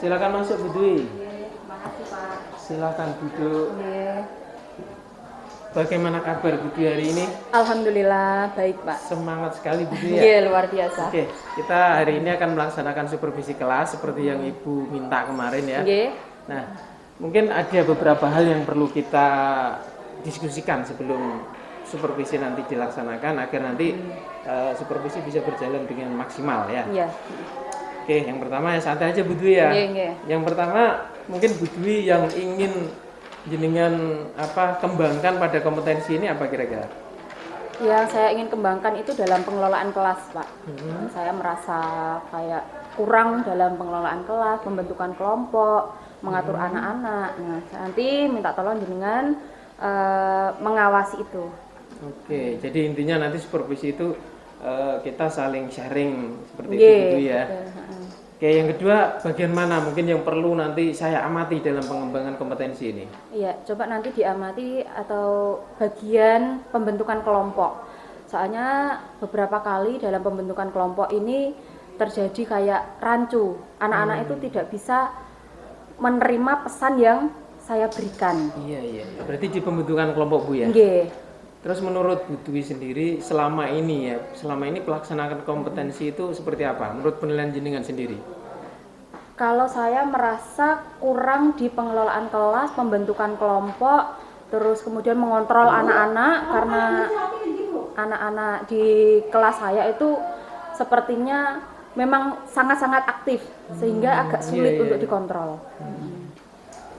Silakan masuk Bu Dwi. Makasih Pak. Silakan duduk. Iya. Bagaimana kabar Bu Dwi hari ini? Alhamdulillah baik Pak. Semangat sekali Bu Dwi ya. Iya luar biasa. Oke, kita hari ini akan melaksanakan supervisi kelas seperti yang Ibu minta kemarin ya. Iya. Nah, mungkin ada beberapa hal yang perlu kita diskusikan sebelum supervisi nanti dilaksanakan agar nanti supervisi bisa berjalan dengan maksimal ya. Iya. Oke, yang pertama ya santai aja Bu Dwi ya. Iya. Yang pertama mungkin Bu Dwi yang ingin jenengan kembangkan pada kompetensi ini apa kira-kira? Yang saya ingin kembangkan itu dalam pengelolaan kelas Pak. Saya merasa kayak kurang dalam pengelolaan kelas, pembentukan kelompok, mengatur anak-anak. Nah, saya nanti minta tolong jenengan mengawasi itu. Oke, jadi intinya nanti supervisi itu kita saling sharing seperti itu ya. Oke, yang kedua bagian mana mungkin yang perlu nanti saya amati dalam pengembangan kompetensi ini? Iya, coba nanti diamati atau bagian pembentukan kelompok. Soalnya beberapa kali dalam pembentukan kelompok ini terjadi kayak rancu. Anak-anak itu tidak bisa menerima pesan yang saya berikan. Iya. Berarti di pembentukan kelompok Bu ya? Nggih. Terus menurut Bu Dwi sendiri selama ini pelaksanaan kompetensi itu seperti apa? Menurut penilaian jenengan sendiri? Kalau saya merasa kurang di pengelolaan kelas, pembentukan kelompok, terus kemudian mengontrol anak-anak karena anak-anak di kelas saya itu sepertinya memang sangat-sangat aktif sehingga agak sulit untuk dikontrol.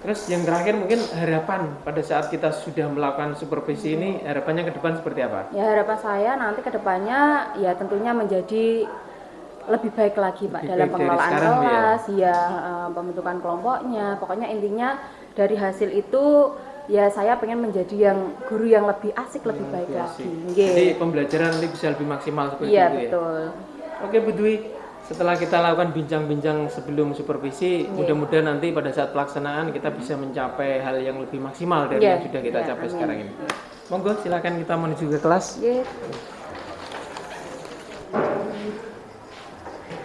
Terus yang terakhir mungkin harapan pada saat kita sudah melakukan supervisi ini, harapannya ke depan seperti apa? Ya harapan saya nanti ke depannya ya tentunya menjadi lebih baik lagi Pak dalam pengelolaan kelas, pembentukan kelompoknya. Pokoknya intinya dari hasil itu ya saya pengen menjadi guru yang lebih asik, lebih baik lagi. Jadi pembelajaran ini bisa lebih maksimal seperti itu ya? Iya betul. Oke Bu Dwi, setelah kita lakukan bincang-bincang sebelum supervisi, mudah-mudahan nanti pada saat pelaksanaan kita bisa mencapai hal yang lebih maksimal dari yang sudah kita capai sekarang ini. Monggo silakan kita menuju ke kelas.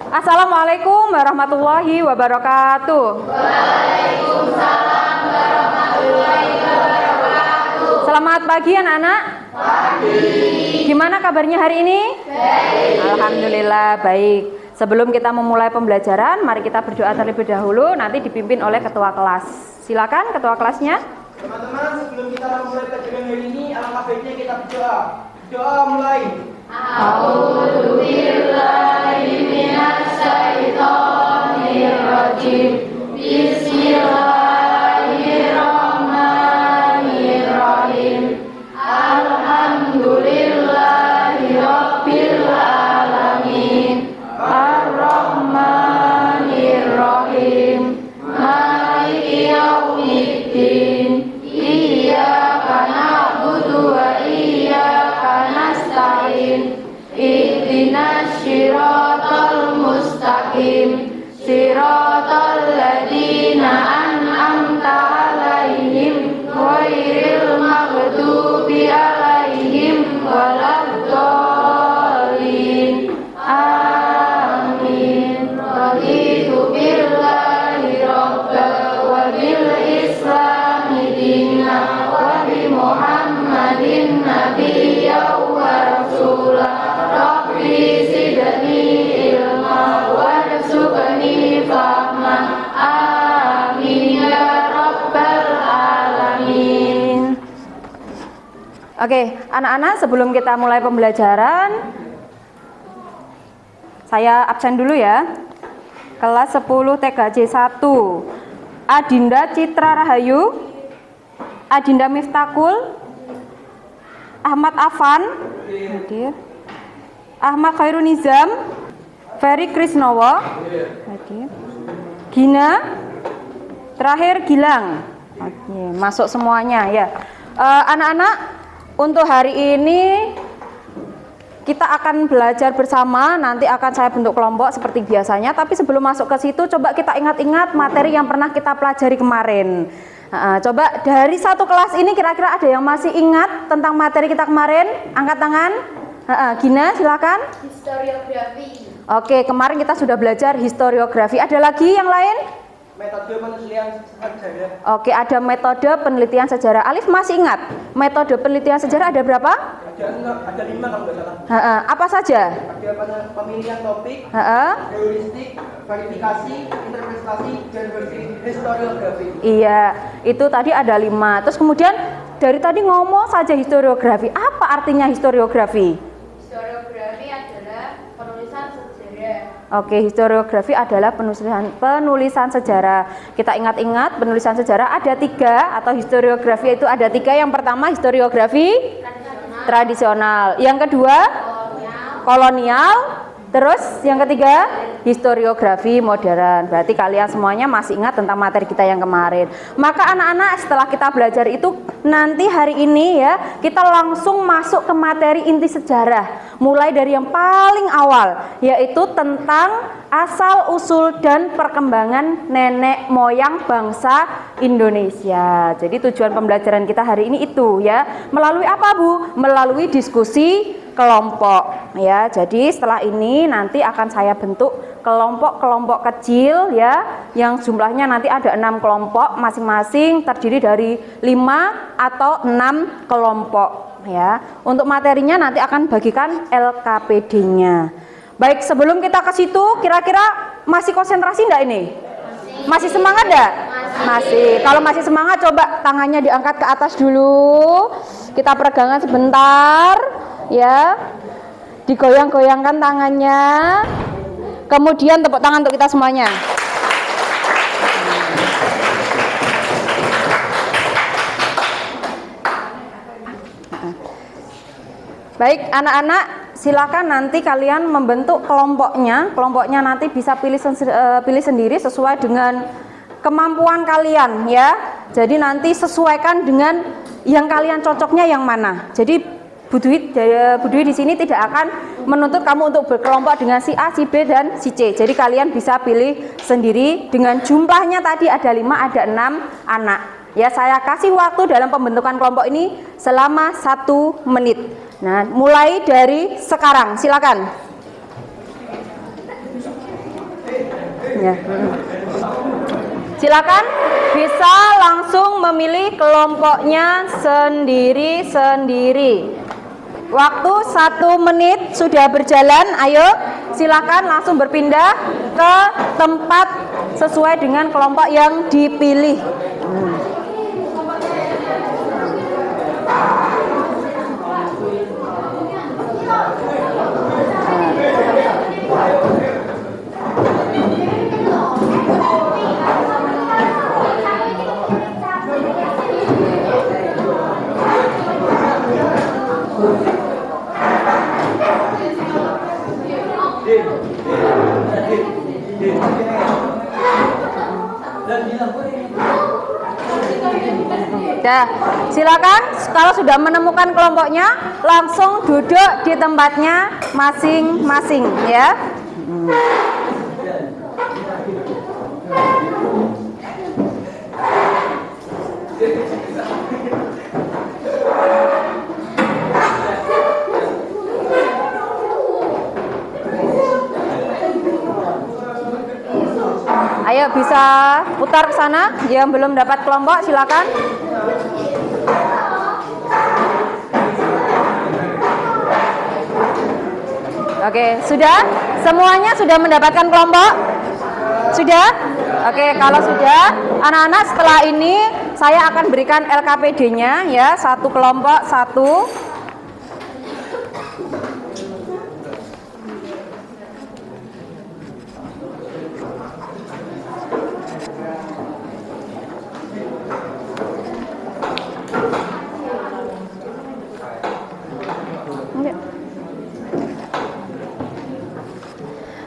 Assalamualaikum warahmatullahi wabarakatuh. Waalaikumsalam warahmatullahi wabarakatuh. Selamat pagi anak-anak. Pagi. Gimana kabarnya hari ini? Baik. Alhamdulillah baik. Sebelum kita memulai pembelajaran, mari kita berdoa terlebih dahulu, nanti dipimpin oleh ketua kelas. Silakan ketua kelasnya. Teman-teman, sebelum kita memulai pelajaran hari ini, alangkah baiknya kita berdoa. Doa mulai. A'udzu billahi minasy syaithanir rajim. Bismillahirrahmanirrahim. Alhamdulillahi rabbil alamin. Ar-Rahmanir-Rahim. Maliki yaumiddin. Iyyaka na'budu wa iyyaka nasta'in. Ihdinas siratal mustaqim. Siratal ladzina an'amta 'alaihim ghairil maghdubi 'alaihim waladdallin. Amin. Raditu billahi rabba wa bil islami dina wa bi Muhammadin nabiyya wa rasulah. Rabbi zidni ilma warzuqni fahma. Amin ya rabbal alamin. Oke, anak-anak sebelum kita mulai pembelajaran, saya absen dulu ya. Kelas 10 TKJ 1. Adinda Citra Rahayu, Adinda Miftakul, Ahmad Afan, hadir. Ahmad Khairun Nizam, Ferry Krisnowo, hadir. Gina, terakhir Gilang. Oke, masuk semuanya ya. Anak-anak, untuk hari ini kita akan belajar bersama, nanti akan saya bentuk kelompok seperti biasanya. Tapi sebelum masuk ke situ, coba kita ingat-ingat materi yang pernah kita pelajari kemarin. Coba dari satu kelas ini kira-kira ada yang masih ingat tentang materi kita kemarin? Angkat tangan. Gina, silakan. Historiografi. Oke, kemarin kita sudah belajar historiografi. Ada lagi yang lain? metode penelitian sejarah. Oke, ada metode penelitian sejarah. Alif masih ingat metode penelitian sejarah ada berapa? Ada 5 kalau nggak salah. Apa saja? Ada pemilihan topik, Heeh. heuristik, verifikasi, interpretasi, dan historiografi. Iya, itu tadi ada 5. Terus kemudian dari tadi ngomong saja historiografi. Apa artinya historiografi? Historiografi adalah penulisan sejarah. Oke, historiografi adalah penulisan sejarah. Kita ingat-ingat penulisan sejarah ada 3 atau historiografi itu ada 3. Yang pertama historiografi tradisional. Yang kedua kolonial. Terus yang ketiga historiografi modern. Berarti kalian semuanya masih ingat tentang materi kita yang kemarin. Maka anak-anak setelah kita belajar itu nanti hari ini ya kita langsung masuk ke materi inti sejarah. Mulai dari yang paling awal yaitu tentang asal usul dan perkembangan nenek moyang bangsa Indonesia. Jadi tujuan pembelajaran kita hari ini itu ya. Melalui apa Bu? Melalui diskusi kelompok ya. Jadi setelah ini nanti akan saya bentuk kelompok-kelompok kecil ya yang jumlahnya nanti ada 6 kelompok masing-masing terdiri dari 5 atau 6 kelompok ya. Untuk materinya nanti akan bagikan LKPD-nya. Baik, sebelum kita ke situ kira-kira masih konsentrasi enggak ini? Masih semangat enggak? Masih. Kalau masih semangat coba tangannya diangkat ke atas dulu. Kita peregangan sebentar. Ya, digoyang-goyangkan tangannya, kemudian tepuk tangan untuk kita semuanya. Baik, anak-anak, silakan nanti kalian membentuk kelompoknya. Kelompoknya nanti bisa pilih sendiri sesuai dengan kemampuan kalian ya. Jadi nanti sesuaikan dengan yang kalian cocoknya yang mana. Jadi Bu Dwi di sini tidak akan menuntut kamu untuk berkelompok dengan si A, si B, dan si C. Jadi kalian bisa pilih sendiri dengan jumlahnya tadi ada 5, ada 6 anak. Ya, saya kasih waktu dalam pembentukan kelompok ini selama 1 menit. Nah, mulai dari sekarang, silakan. Ya. Silakan bisa langsung memilih kelompoknya sendiri-sendiri. Waktu 1 menit sudah berjalan, ayo silakan langsung berpindah ke tempat sesuai dengan kelompok yang dipilih. Dah, silakan kalau sudah menemukan kelompoknya langsung duduk di tempatnya masing-masing ya. Ayo bisa putar ke sana yang belum dapat kelompok silakan. Oke, sudah? Semuanya sudah mendapatkan kelompok? Sudah? Oke, kalau sudah, anak-anak setelah ini saya akan berikan LKPD-nya ya, 1 kelompok 1.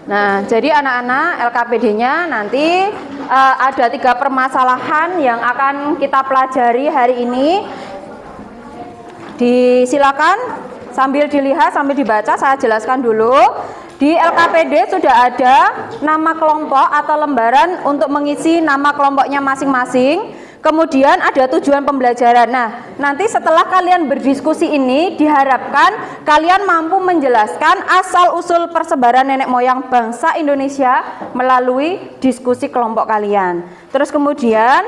Nah, jadi anak-anak LKPD-nya nanti ada 3 permasalahan yang akan kita pelajari hari ini. Disilakan sambil dilihat, sambil dibaca, saya jelaskan dulu. Di LKPD sudah ada nama kelompok atau lembaran untuk mengisi nama kelompoknya masing-masing. Kemudian ada tujuan pembelajaran. Nah, nanti setelah kalian berdiskusi ini diharapkan kalian mampu menjelaskan asal-usul persebaran nenek moyang bangsa Indonesia melalui diskusi kelompok kalian. Terus kemudian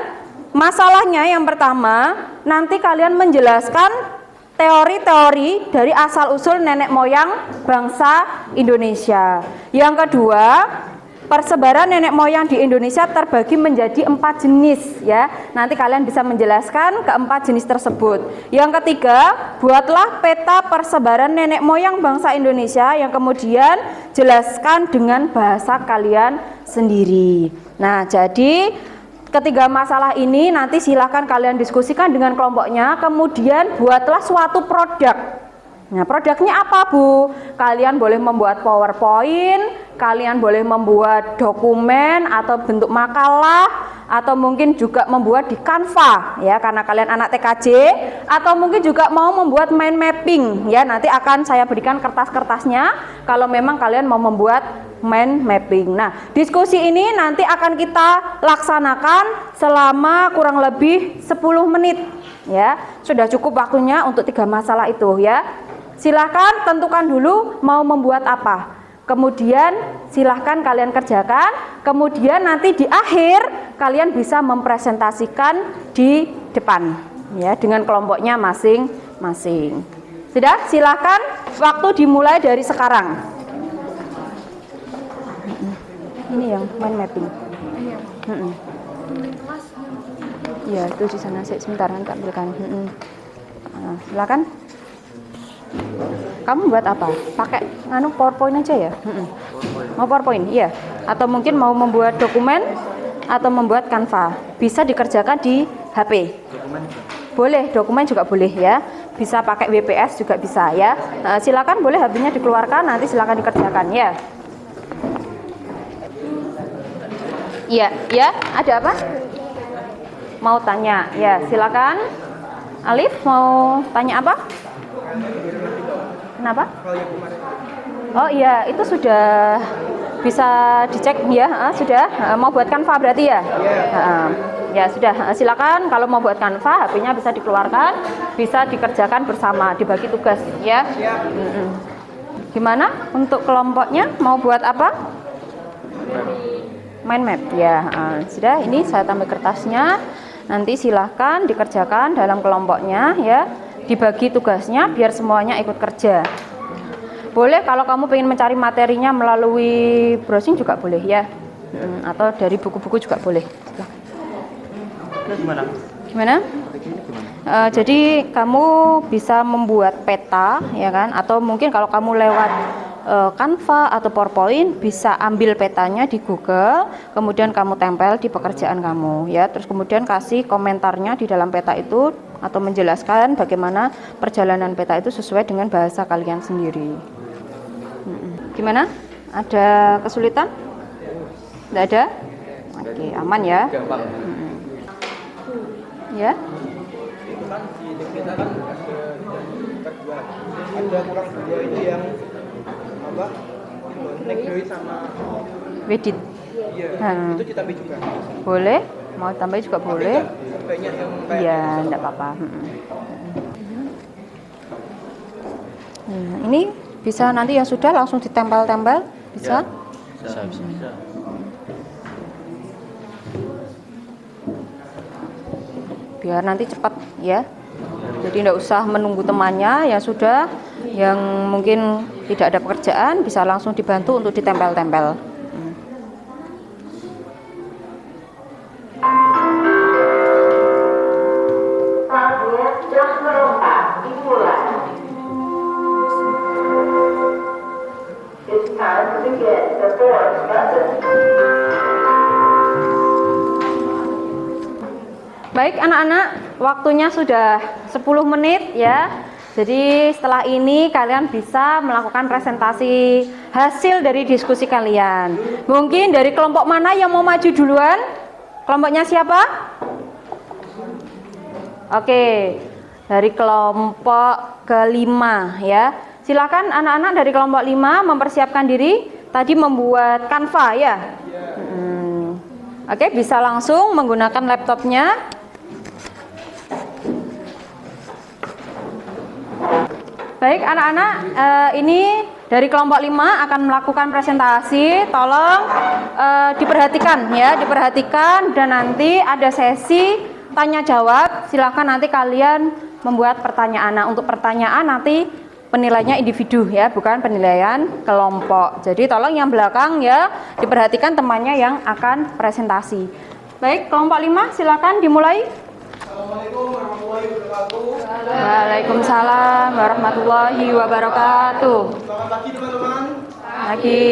masalahnya yang pertama, nanti kalian menjelaskan teori-teori dari asal-usul nenek moyang bangsa Indonesia. Yang kedua, persebaran nenek moyang di Indonesia terbagi menjadi 4 jenis ya. Nanti kalian bisa menjelaskan keempat jenis tersebut. Yang ketiga, buatlah peta persebaran nenek moyang bangsa Indonesia yang kemudian jelaskan dengan bahasa kalian sendiri. Nah, jadi ketiga masalah ini nanti silahkan kalian diskusikan dengan kelompoknya, kemudian buatlah suatu produk. Nah, produknya apa, Bu? Kalian boleh membuat PowerPoint, kalian boleh membuat dokumen atau bentuk makalah, atau mungkin juga membuat di Canva ya, karena kalian anak TKJ, atau mungkin juga mau membuat mind mapping ya. Nanti akan saya berikan kertas-kertasnya kalau memang kalian mau membuat mind mapping. Nah, diskusi ini nanti akan kita laksanakan selama kurang lebih 10 menit ya. Sudah cukup waktunya untuk 3 masalah itu ya. Silahkan tentukan dulu mau membuat apa, kemudian silahkan kalian kerjakan, kemudian nanti di akhir kalian bisa mempresentasikan di depan ya dengan kelompoknya masing-masing. Sudah, silahkan, waktu dimulai dari sekarang. Ini yang mind mapping. Ya, itu di sana. Sebentar nanti ambilkan. Nah, silakan. Kamu buat apa? Pakai PowerPoint aja ya? Mau PowerPoint? Iya. Atau mungkin mau membuat dokumen atau membuat Canva. Bisa dikerjakan di HP. Boleh, dokumen juga boleh ya. Bisa pakai WPS juga bisa ya. Silakan, boleh HP-nya dikeluarkan, nanti silakan dikerjakan ya. Iya, ya. Ada apa? Mau tanya? Ya, silakan. Alif mau tanya apa? Kenapa? Oh iya, itu sudah bisa dicek ya, sudah. Mau buat Canva berarti ya? Ya sudah, silakan kalau mau buat Canva, HP-nya bisa dikeluarkan, bisa dikerjakan bersama, dibagi tugas ya. Gimana untuk kelompoknya, mau buat apa? Mind map ya. Sudah, ini saya tambah kertasnya. Nanti silahkan dikerjakan dalam kelompoknya ya. Dibagi tugasnya biar semuanya ikut kerja. Boleh kalau kamu ingin mencari materinya melalui browsing juga boleh ya, atau dari buku-buku juga boleh. Gimana? Jadi kamu bisa membuat peta ya kan, atau mungkin kalau kamu lewat Canva atau PowerPoint bisa ambil petanya di Google, kemudian kamu tempel di pekerjaan kamu ya, terus kemudian kasih komentarnya di dalam peta itu atau menjelaskan bagaimana perjalanan peta itu sesuai dengan bahasa kalian sendiri. Gimana? Ada kesulitan? Tidak ada? Oke, aman ya. Ya. Itu kan di kita kan ada kurang dua itu yang apa? Negeri sama Wedit. Iya. Itu ditambah juga. Boleh. Mau tambah juga boleh. Banyak yang kayak iya, enggak apa-apa. Ini bisa nanti yang sudah langsung ditempel-tempel, bisa? Bisa. Biar nanti cepat ya. Jadi enggak usah menunggu temannya, ya sudah yang mungkin tidak ada pekerjaan bisa langsung dibantu untuk ditempel-tempel. Baik anak-anak, waktunya sudah 10 menit ya. Jadi setelah ini kalian bisa melakukan presentasi hasil dari diskusi kalian. Mungkin dari kelompok mana yang mau maju duluan? Kelompoknya siapa? Oke, dari kelompok kelima ya. Silakan anak-anak dari kelompok 5 mempersiapkan diri. Tadi membuat Canva ya. Oke, bisa langsung menggunakan laptopnya. Baik anak-anak, ini dari kelompok 5 akan melakukan presentasi. Tolong diperhatikan ya, diperhatikan, dan nanti ada sesi tanya jawab. Silahkan nanti kalian membuat pertanyaan. Nah, untuk pertanyaan nanti penilaiannya individu ya, bukan penilaian kelompok. Jadi tolong yang belakang ya diperhatikan temannya yang akan presentasi. Baik, kelompok 5 silakan dimulai. Assalamualaikum warahmatullahi wabarakatuh. Waalaikumsalam warahmatullahi wabarakatuh. Selamat pagi teman-teman. Pagi.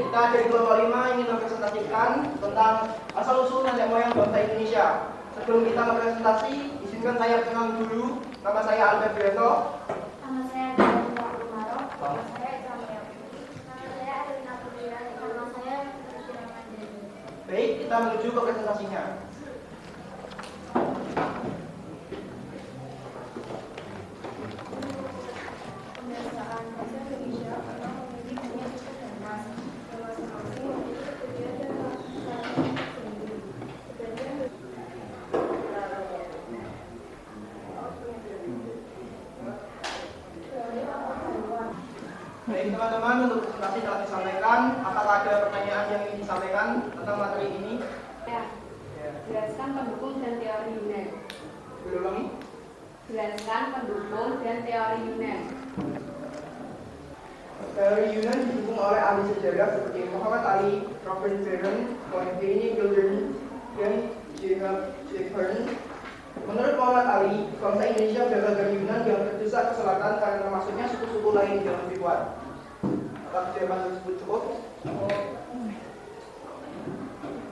Kita dari kelompok 5 ingin mempresentasikan tentang asal-usul nenek moyang bangsa Indonesia. Sebelum kita mempresentasi, izinkan saya kenal dulu. Nama saya Albert Bianto. Nama saya Dewi Umaro. Nama saya Islamia. Nama saya Alina Putira. Nama saya Priscilla Mandeni. Baik, kita menuju ke presentasinya. Pembiasaan bahasa Indonesia memang memiliki banyak suku dan mas. Yang masing-masing memiliki kebudayaan dan bahasa sendiri. Sebagian Baik teman-teman, untuk presentasi telah disampaikan. Apakah ada pertanyaan yang ingin disampaikan tentang materi ini? Ya. Jelaskan pendukung dan teori Yunan. Diulangi. Jelaskan pendukung dan teori Yunan. Teori Yunan didukung oleh ahli sejarah seperti Muhammad Ali, Robert Barron, Montaigne Gilder, dan Jacob. Menurut Muhammad Ali, bangsa Indonesia berasal dari Yunan yang terdesak ke selatan karena termasuknya suku-suku lain yang lebih kuat. Apakah jawaban tersebut cukup?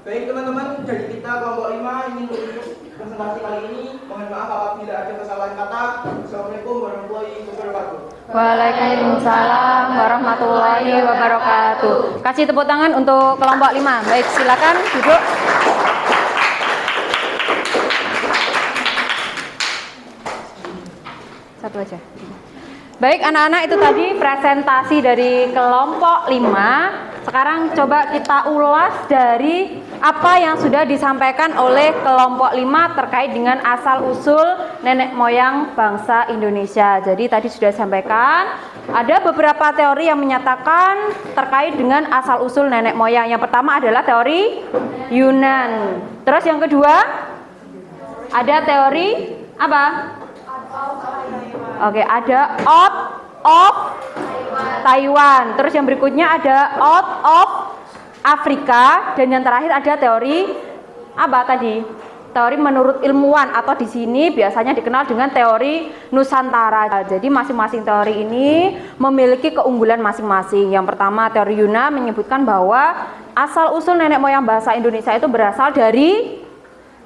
Baik teman-teman, dari kita kelompok 5 ingin menutup presentasi kali ini. Mohon maaf apabila ada kesalahan kata. Assalamualaikum warahmatullahi wabarakatuh. Waalaikumsalam warahmatullahi wabarakatuh. Kasih tepuk tangan untuk kelompok 5. Baik, silakan duduk. Satu aja. Baik anak-anak, itu tadi presentasi dari kelompok 5. Sekarang coba kita ulas dari apa yang sudah disampaikan oleh kelompok 5 terkait dengan asal-usul nenek moyang bangsa Indonesia. Jadi tadi sudah disampaikan, ada beberapa teori yang menyatakan terkait dengan asal-usul nenek moyang. Yang pertama adalah teori Yunan. Terus yang kedua, ada teori apa? Oke, ada out of Taiwan. Terus yang berikutnya ada out of Afrika, dan yang terakhir ada teori apa tadi? Teori menurut ilmuwan, atau di sini biasanya dikenal dengan teori Nusantara. Jadi masing-masing teori ini memiliki keunggulan masing-masing. Yang pertama, teori Yunan menyebutkan bahwa asal-usul nenek moyang bangsa Indonesia itu berasal dari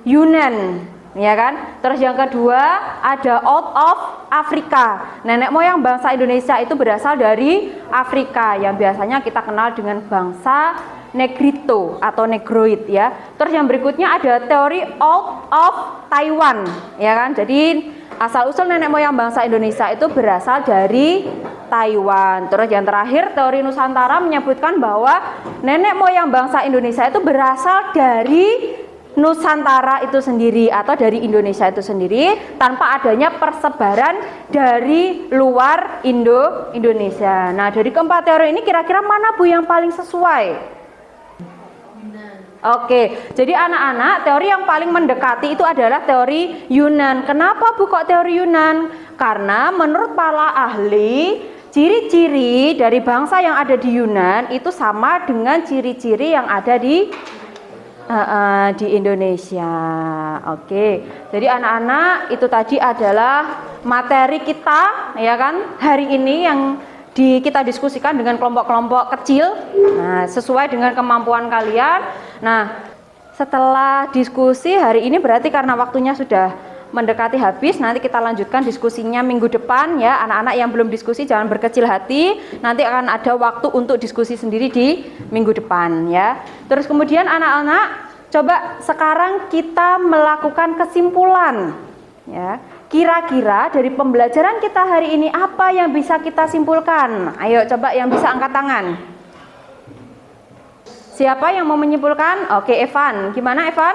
Yunan, ya kan? Terus yang kedua ada out of Afrika. Nenek moyang bangsa Indonesia itu berasal dari Afrika yang biasanya kita kenal dengan bangsa Negrito atau Negroid ya. Terus yang berikutnya ada teori out of Taiwan, ya kan? Jadi asal usul nenek moyang bangsa Indonesia itu berasal dari Taiwan. Terus yang terakhir teori Nusantara menyebutkan bahwa nenek moyang bangsa Indonesia itu berasal dari Nusantara itu sendiri atau dari Indonesia itu sendiri tanpa adanya persebaran dari luar Indonesia. Nah, dari keempat teori ini kira-kira mana Bu yang paling sesuai? Oke, jadi anak-anak teori yang paling mendekati itu adalah teori Yunan. Kenapa Bu kok teori Yunan? Karena menurut para ahli, ciri-ciri dari bangsa yang ada di Yunan itu sama dengan ciri-ciri yang ada di Indonesia. Oke, jadi anak-anak itu tadi adalah materi kita, ya kan, hari ini yang kita diskusikan dengan kelompok-kelompok kecil. Nah, sesuai dengan kemampuan kalian. Nah, setelah diskusi hari ini berarti karena waktunya sudah mendekati habis, nanti kita lanjutkan diskusinya minggu depan ya. Anak-anak yang belum diskusi jangan berkecil hati, nanti akan ada waktu untuk diskusi sendiri di minggu depan ya. Terus kemudian anak-anak coba sekarang kita melakukan kesimpulan ya. Kira-kira dari pembelajaran kita hari ini apa yang bisa kita simpulkan? Ayo coba yang bisa angkat tangan. Siapa yang mau menyimpulkan? Oke, Evan. Gimana Evan?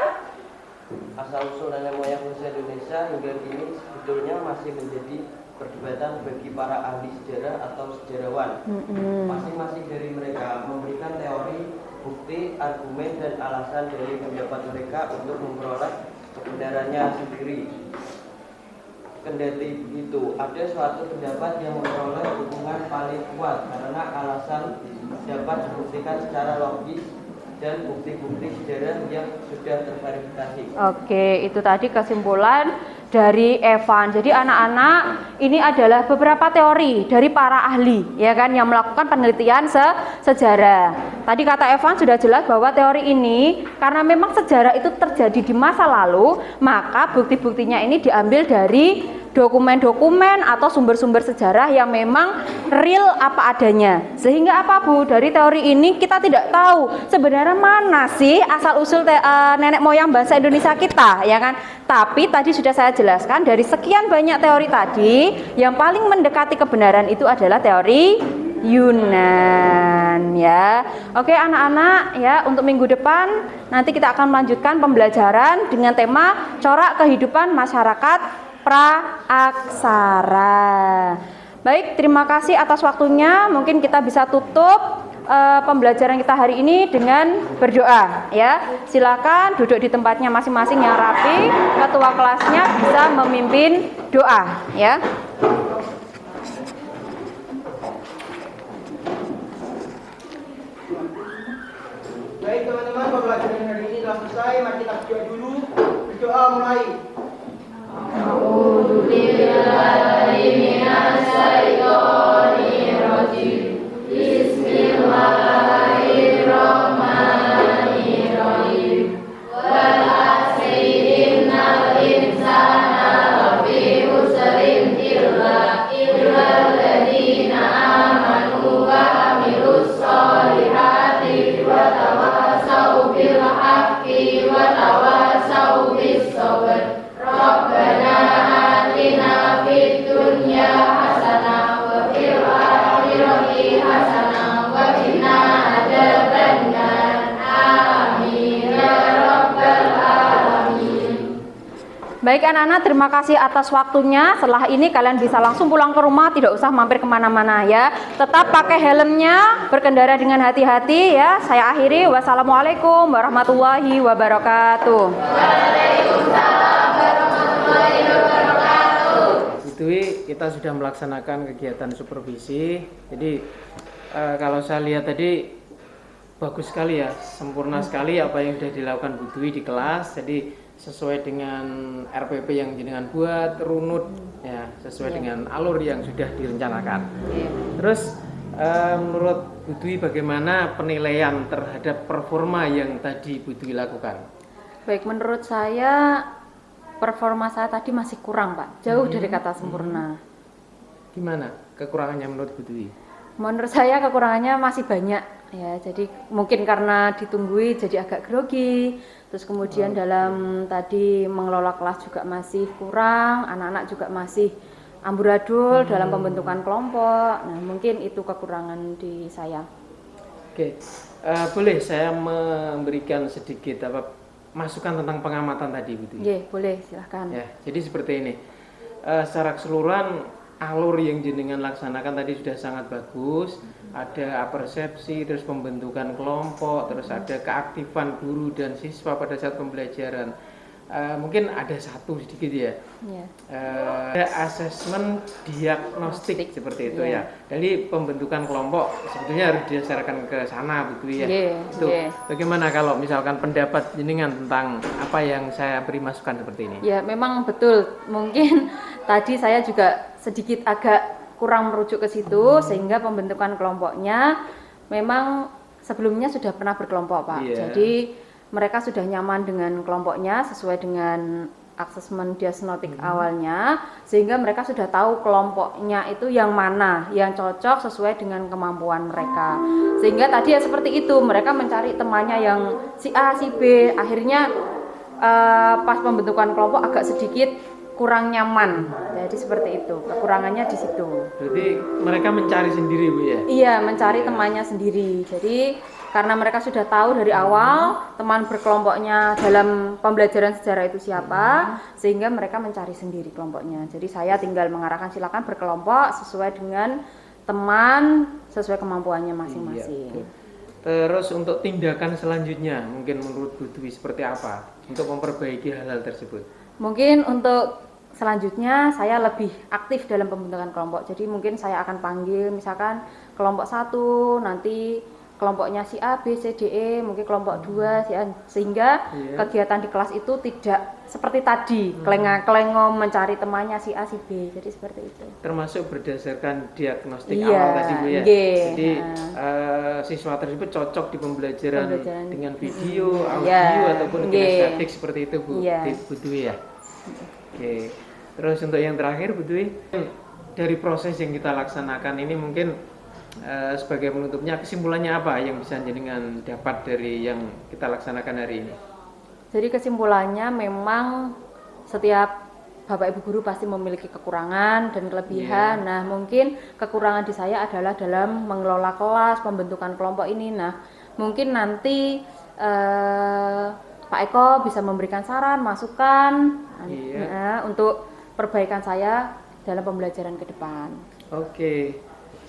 Asal-usul nenek moyang bangsa Indonesia hingga kini sebetulnya masih menjadi perdebatan bagi para ahli sejarah atau sejarawan. Masing-masing dari mereka memberikan teori, bukti, argumen, dan alasan dari pendapat mereka untuk memperoleh kebenarannya sendiri. Kendati begitu, ada suatu pendapat yang memperoleh dukungan paling kuat karena alasan dapat dibuktikan secara logis dan bukti-bukti sejarah yang sudah terverifikasi. Oke, itu tadi kesimpulan dari Evan. Jadi anak-anak, ini adalah beberapa teori dari para ahli, ya kan, yang melakukan penelitian sejarah. Tadi kata Evan sudah jelas bahwa teori ini karena memang sejarah itu terjadi di masa lalu, maka bukti-buktinya ini diambil dari dokumen-dokumen atau sumber-sumber sejarah yang memang real apa adanya. Sehingga apa Bu, dari teori ini kita tidak tahu sebenarnya mana sih asal-usul nenek moyang bangsa Indonesia kita, ya kan? Tapi tadi sudah saya jelaskan dari sekian banyak teori tadi, yang paling mendekati kebenaran itu adalah teori Yunan, ya. Oke anak-anak, ya, untuk minggu depan nanti kita akan melanjutkan pembelajaran dengan tema corak kehidupan masyarakat praaksara. Baik, terima kasih atas waktunya. Mungkin kita bisa tutup pembelajaran kita hari ini dengan berdoa, ya. Silakan duduk di tempatnya masing-masing yang rapi. Ketua kelasnya bisa memimpin doa, ya. Baik teman-teman, pembelajaran hari ini telah selesai. Mari kita berdoa dulu. Berdoa mulai. Baik anak-anak, terima kasih atas waktunya. Setelah ini kalian bisa langsung pulang ke rumah, tidak usah mampir kemana-mana, ya. Tetap pakai helmnya, berkendara dengan hati-hati, ya. Saya akhiri, wassalamualaikum warahmatullahi wabarakatuh. Waalaikumsalam warahmatullahi wabarakatuh. Itu kita sudah melaksanakan kegiatan supervisi. Jadi kalau saya lihat tadi bagus sekali ya, sempurna sekali apa yang sudah dilakukan Bu Dwi di kelas. Jadi sesuai dengan RPP yang jenengan buat, runut ya, sesuai dengan alur yang sudah direncanakan. Terus menurut Bu Dwi bagaimana penilaian terhadap performa yang tadi Bu Dwi lakukan? Baik, menurut saya performa saya tadi masih kurang, Pak. Jauh dari kata sempurna. Gimana kekurangannya menurut Bu Dwi? Menurut saya kekurangannya masih banyak, ya. Jadi mungkin karena ditunggui jadi agak grogi. Terus kemudian dalam tadi mengelola kelas juga masih kurang, anak-anak juga masih amburadul dalam pembentukan kelompok. Nah, mungkin itu kekurangan di saya. Oke, boleh saya memberikan sedikit masukan tentang pengamatan tadi, Bu Dwi? Iya, boleh, silahkan. Ya, jadi seperti ini. Secara keseluruhan alur yang jenengan laksanakan tadi sudah sangat bagus. Ada persepsi, terus pembentukan kelompok, terus ada keaktifan guru dan siswa pada saat pembelajaran. Mungkin ada satu sedikit ya. Ada asesmen diagnostik seperti itu ya. Jadi pembentukan kelompok sebetulnya harus didasarkan ke sana, begitu ya. Itu bagaimana kalau misalkan pendapat jenengan tentang apa yang saya beri masukan seperti ini? Ya, memang betul. Mungkin tadi saya juga sedikit agak kurang merujuk ke situ, sehingga pembentukan kelompoknya memang sebelumnya sudah pernah berkelompok, Pak. Jadi mereka sudah nyaman dengan kelompoknya sesuai dengan asesmen diagnostik awalnya, sehingga mereka sudah tahu kelompoknya itu yang mana yang cocok sesuai dengan kemampuan mereka. Sehingga tadi ya seperti itu, mereka mencari temannya yang si A, si B. Akhirnya pas pembentukan kelompok agak sedikit kurang nyaman. Jadi seperti itu, kekurangannya di situ. Berarti mereka mencari sendiri Bu ya? Iya, mencari temannya sendiri. Jadi karena mereka sudah tahu dari awal teman berkelompoknya dalam pembelajaran sejarah itu siapa, sehingga mereka mencari sendiri kelompoknya. Jadi saya tinggal mengarahkan silakan berkelompok sesuai dengan teman, sesuai kemampuannya masing-masing. Iya, betul. Terus untuk tindakan selanjutnya mungkin menurut Bu Dwi seperti apa untuk memperbaiki hal-hal tersebut? Mungkin untuk selanjutnya saya lebih aktif dalam pembentukan kelompok. Jadi mungkin saya akan panggil misalkan kelompok 1, nanti kelompoknya si A, B, C, D, E, mungkin kelompok 2, si A, sehingga kegiatan di kelas itu tidak seperti tadi, kelengah-kelengom mencari temannya si A, si B. Jadi seperti itu. Termasuk berdasarkan diagnostik Iya, awal tadi Bu ya. nggih. Jadi siswa tersebut cocok di pembelajaran dengan video, audio Iya, ataupun nggih. kinestetik seperti itu Bu, Iya. Bu Dwi ya. Oke. Terus untuk yang terakhir Bu Dwi, dari proses yang kita laksanakan ini mungkin sebagai penutupnya kesimpulannya apa yang bisa jenengan dapat dari yang kita laksanakan hari ini? Jadi kesimpulannya memang setiap Bapak Ibu guru pasti memiliki kekurangan dan kelebihan. Nah, mungkin kekurangan di saya adalah dalam mengelola kelas, pembentukan kelompok ini. Nah, mungkin nanti Pak Eko bisa memberikan saran, masukan untuk perbaikan saya dalam pembelajaran ke depan. Oke,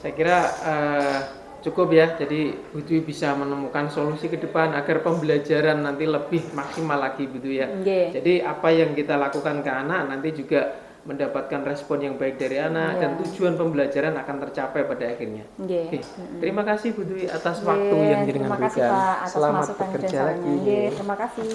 saya kira cukup ya. Jadi Bu Dwi bisa menemukan solusi ke depan agar pembelajaran nanti lebih maksimal lagi gitu ya. Jadi apa yang kita lakukan ke anak nanti juga mendapatkan respon yang baik dari anak dan tujuan pembelajaran akan tercapai pada akhirnya. Oke. Terima kasih Bu Dwi atas waktu yang jenengan berikan. Terima kasih Pak atas Selamat masukan dan bekerja sarannya. lagi. Terima kasih.